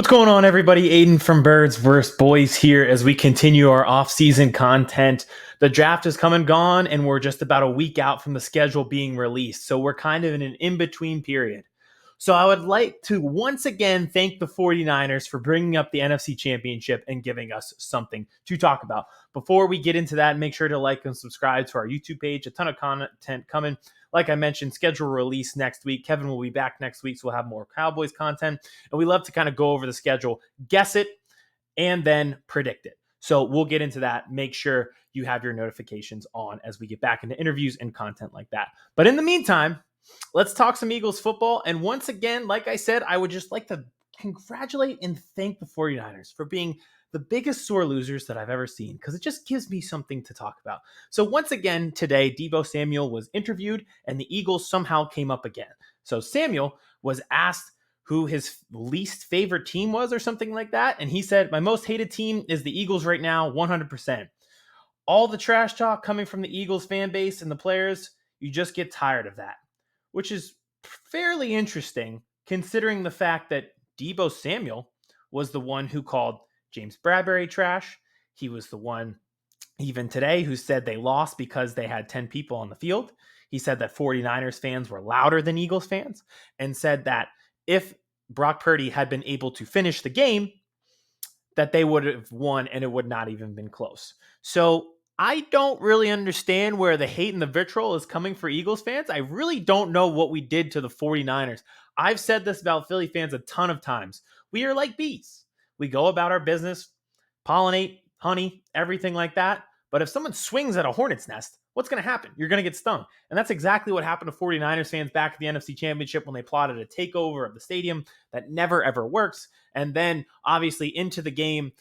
What's going on, everybody? Aidan from Birds vs. Boys here as we continue our off-season content. The draft is come and gone, and we're just about a week out from the schedule being released. So we're kind of in an in-between period. So I would like to once again thank the 49ers for bringing up the NFC Championship and giving us something to talk about. Before we get into that, make sure to like and subscribe to our YouTube page. A ton of content coming. Like I mentioned, schedule release next week. Kevin will be back next week, so we'll have more Cowboys content. And we love to kind of go over the schedule, guess it, and then predict it. So we'll get into that. Make sure you have your notifications on as we get back into interviews and content like that. But in the meantime, let's talk some Eagles football. And once again, like I said, I would just like to congratulate and thank the 49ers for being the biggest sore losers that I've ever seen, because it just gives me something to talk about. So once again, today, Deebo Samuel was interviewed and the Eagles somehow came up again. So Samuel was asked who his least favorite team was or something like that. And he said, my most hated team is the Eagles right now, 100%. All the trash talk coming from the Eagles fan base and the players, you just get tired of that, which is fairly interesting considering the fact that Deebo Samuel was the one who called James Bradbury trash. He was the one, even today, who said they lost because they had 10 people on the field. He said that 49ers fans were louder than Eagles fans, and said that if Brock Purdy had been able to finish the game, that they would have won and it would not even been close. So I don't really understand where the hate and the vitriol is coming for Eagles fans. I really don't know what we did to the 49ers. I've said this about Philly fans a ton of times. We are like bees. We go about our business, pollinate, honey, everything like that. But if someone swings at a hornet's nest, what's going to happen? You're going to get stung. And that's exactly what happened to 49ers fans back at the NFC Championship when they plotted a takeover of the stadium that never, ever works. And then, obviously, into the game,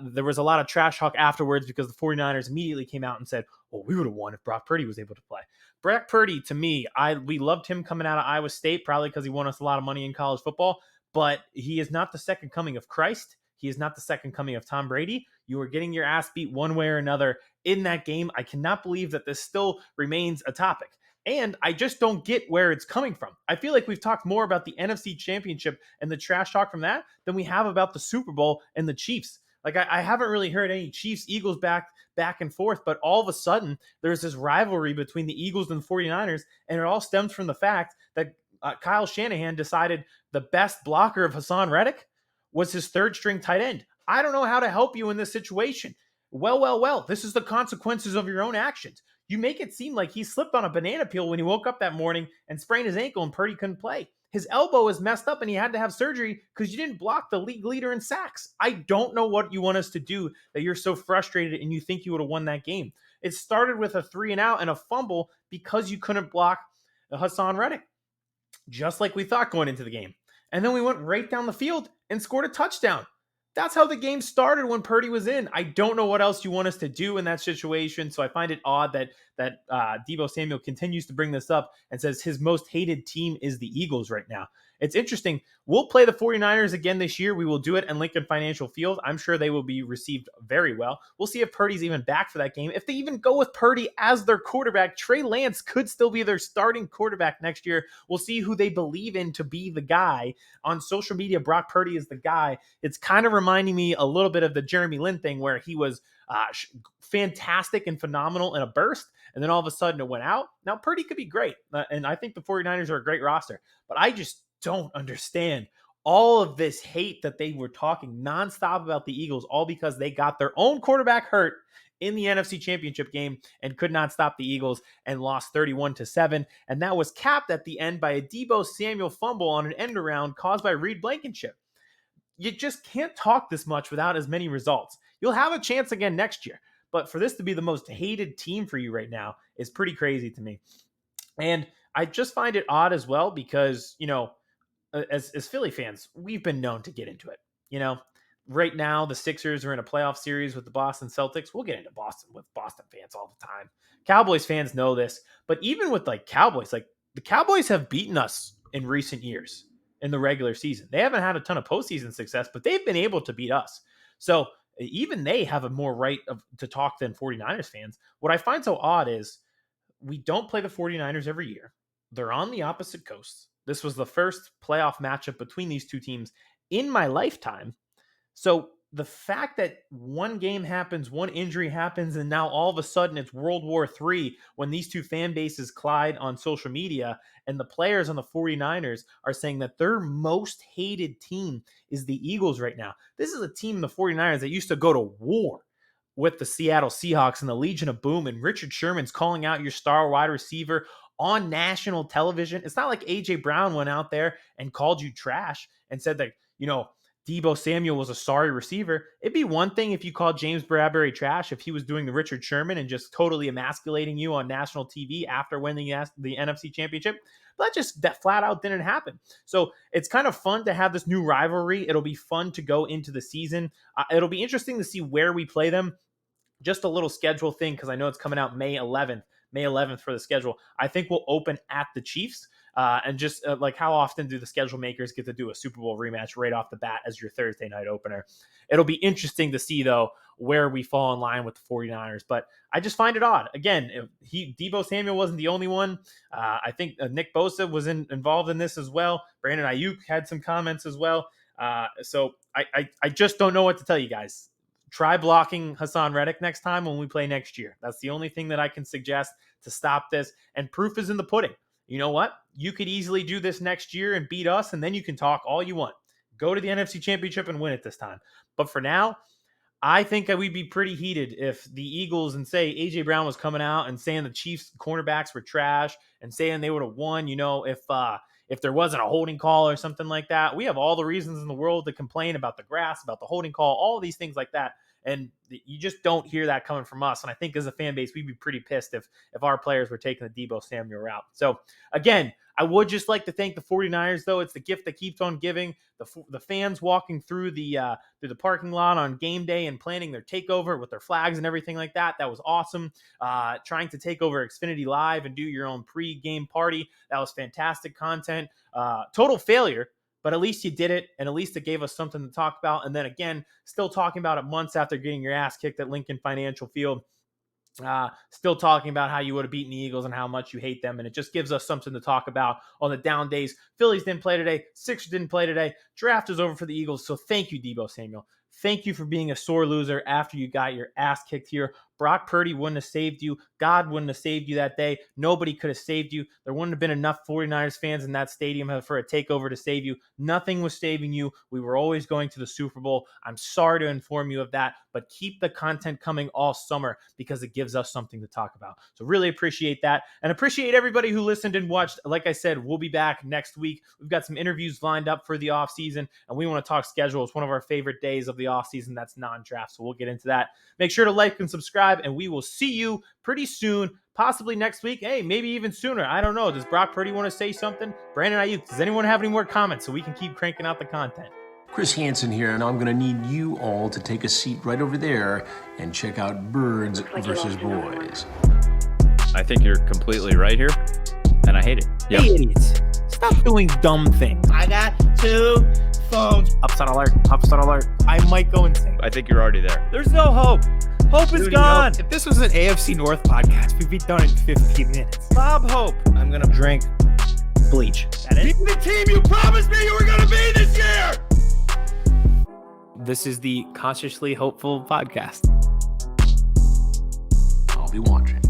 there was a lot of trash talk afterwards because the 49ers immediately came out and said, well, we would have won if Brock Purdy was able to play. Brock Purdy, to me, we loved him coming out of Iowa State, probably because he won us a lot of money in college football. But he is not the second coming of Christ. He is not the second coming of Tom Brady. You are getting your ass beat one way or another in that game. I cannot believe that this still remains a topic. And I just don't get where it's coming from. I feel like we've talked more about the NFC Championship and the trash talk from that than we have about the Super Bowl and the Chiefs. Like, I haven't really heard any Chiefs-Eagles back and forth, but all of a sudden, there's this rivalry between the Eagles and the 49ers, and it all stems from the fact that Kyle Shanahan decided the best blocker of Hassan Reddick was his third-string tight end. I don't know how to help you in this situation. Well, this is the consequences of your own actions. You make it seem like he slipped on a banana peel when he woke up that morning and sprained his ankle and Purdy couldn't play. His elbow is messed up and he had to have surgery because you didn't block the league leader in sacks. I don't know what you want us to do that you're so frustrated and you think you would have won that game. It started with a 3-and-out and a fumble because you couldn't block Hassan Reddick, just like we thought going into the game. And then we went right down the field and scored a touchdown. That's how the game started when Purdy was in. I don't know what else you want us to do in that situation. So I find it odd that Deebo Samuel continues to bring this up and says his most hated team is the Eagles right now. It's interesting. We'll play the 49ers again this year. We will do it in Lincoln Financial Field. I'm sure they will be received very well. We'll see if Purdy's even back for that game. If they even go with Purdy as their quarterback, Trey Lance could still be their starting quarterback next year. We'll see who they believe in to be the guy. On social media, Brock Purdy is the guy. It's kind of reminding me a little bit of the Jeremy Lin thing where he was fantastic and phenomenal in a burst, and then all of a sudden it went out. Now, Purdy could be great, and I think the 49ers are a great roster, but I just don't understand all of this hate that they were talking nonstop about the Eagles, all because they got their own quarterback hurt in the NFC Championship game and could not stop the Eagles and lost 31-7. And that was capped at the end by a Deebo Samuel fumble on an end around caused by Reed Blankenship. You just can't talk this much without as many results. You'll have a chance again next year, but for this to be the most hated team for you right now is pretty crazy to me. And I just find it odd as well because, as Philly fans, we've been known to get into it. Right now, the Sixers are in a playoff series with the Boston Celtics. We'll get into Boston with Boston fans all the time. Cowboys fans know this, but even with Cowboys, the Cowboys have beaten us in recent years in the regular season. They haven't had a ton of postseason success, but they've been able to beat us. So even they have a more right to talk than 49ers fans. What I find so odd is we don't play the 49ers every year. They're on the opposite coast. This was the first playoff matchup between these two teams in my lifetime. So the fact that one game happens, one injury happens, and now all of a sudden it's World War III when these two fan bases collide on social media, and the players on the 49ers are saying that their most hated team is the Eagles right now. This is a team, the 49ers, that used to go to war with the Seattle Seahawks and the Legion of Boom, and Richard Sherman's calling out your star wide receiver on national television. It's not like A.J. Brown went out there and called you trash and said that, Deebo Samuel was a sorry receiver. It'd be one thing if you called James Bradbury trash, if he was doing the Richard Sherman and just totally emasculating you on national TV after winning the NFC Championship. But that flat out didn't happen. So it's kind of fun to have this new rivalry. It'll be fun to go into the season. It'll be interesting to see where we play them. Just a little schedule thing, because I know it's coming out May 11th for the schedule. I think we'll open at the Chiefs. And just like, how often do the schedule makers get to do a Super Bowl rematch right off the bat as your Thursday night opener? It'll be interesting to see, though, where we fall in line with the 49ers. But I just find it odd. Again, Deebo Samuel wasn't the only one. I think Nick Bosa was involved in this as well. Brandon Ayuk had some comments as well. So I just don't know what to tell you guys. Try blocking Hassan Reddick next time when we play next year. That's the only thing that I can suggest to stop this. And proof is in the pudding. You know what? You could easily do this next year and beat us, and then you can talk all you want. Go to the NFC Championship and win it this time. But for now, I think that we'd be pretty heated if the Eagles, and say A.J. Brown was coming out and saying the Chiefs cornerbacks were trash and saying they would have won, if there wasn't a holding call or something like that. We have all the reasons in the world to complain about the grass, about the holding call, all these things like that. And you just don't hear that coming from us. And I think as a fan base, we'd be pretty pissed if our players were taking the Deebo Samuel route. So again, I would just like to thank the 49ers, though. It's the gift that keeps on giving. The fans walking through the parking lot on game day and planning their takeover with their flags and everything like that. That was awesome. Trying to take over Xfinity Live and do your own pre-game party. That was fantastic content. Total failure. But at least you did it, and at least it gave us something to talk about. And then again, still talking about it months after getting your ass kicked at Lincoln Financial Field. Still talking about how you would have beaten the Eagles and how much you hate them. And it just gives us something to talk about on the down days. Phillies didn't play today. Sixers didn't play today. Draft is over for the Eagles. So thank you, Deebo Samuel. Thank you for being a sore loser after you got your ass kicked here. Brock Purdy wouldn't have saved you. God wouldn't have saved you that day. Nobody could have saved you. There wouldn't have been enough 49ers fans in that stadium for a takeover to save you. Nothing was saving you. We were always going to the Super Bowl. I'm sorry to inform you of that, but keep the content coming all summer because it gives us something to talk about. So really appreciate that, and appreciate everybody who listened and watched. Like I said, we'll be back next week. We've got some interviews lined up for the offseason, and we want to talk schedule. It's one of our favorite days of the offseason. That's non-draft, so we'll get into that. Make sure to like and subscribe, and we will see you pretty soon, possibly next week. Hey, maybe even sooner. I don't know. Does Brock Purdy want to say something? Brandon Ayuk, does anyone have any more comments so we can keep cranking out the content? Chris Hansen here, and I'm going to need you all to take a seat right over there and check out Birds versus Boys. I think you're completely right here, and I hate it. Yep. Hey, idiots. Stop doing dumb things. I got 2 phones. Upside alert. Upside alert. I might go insane. I think you're already there. There's no hope. Hope is gone. If this was an AFC North podcast, we'd be done in 15 minutes. Bob Hope. I'm going to drink bleach. That is the team you promised me you were going to be this year. This is the Consciously Hopeful podcast. I'll be watching.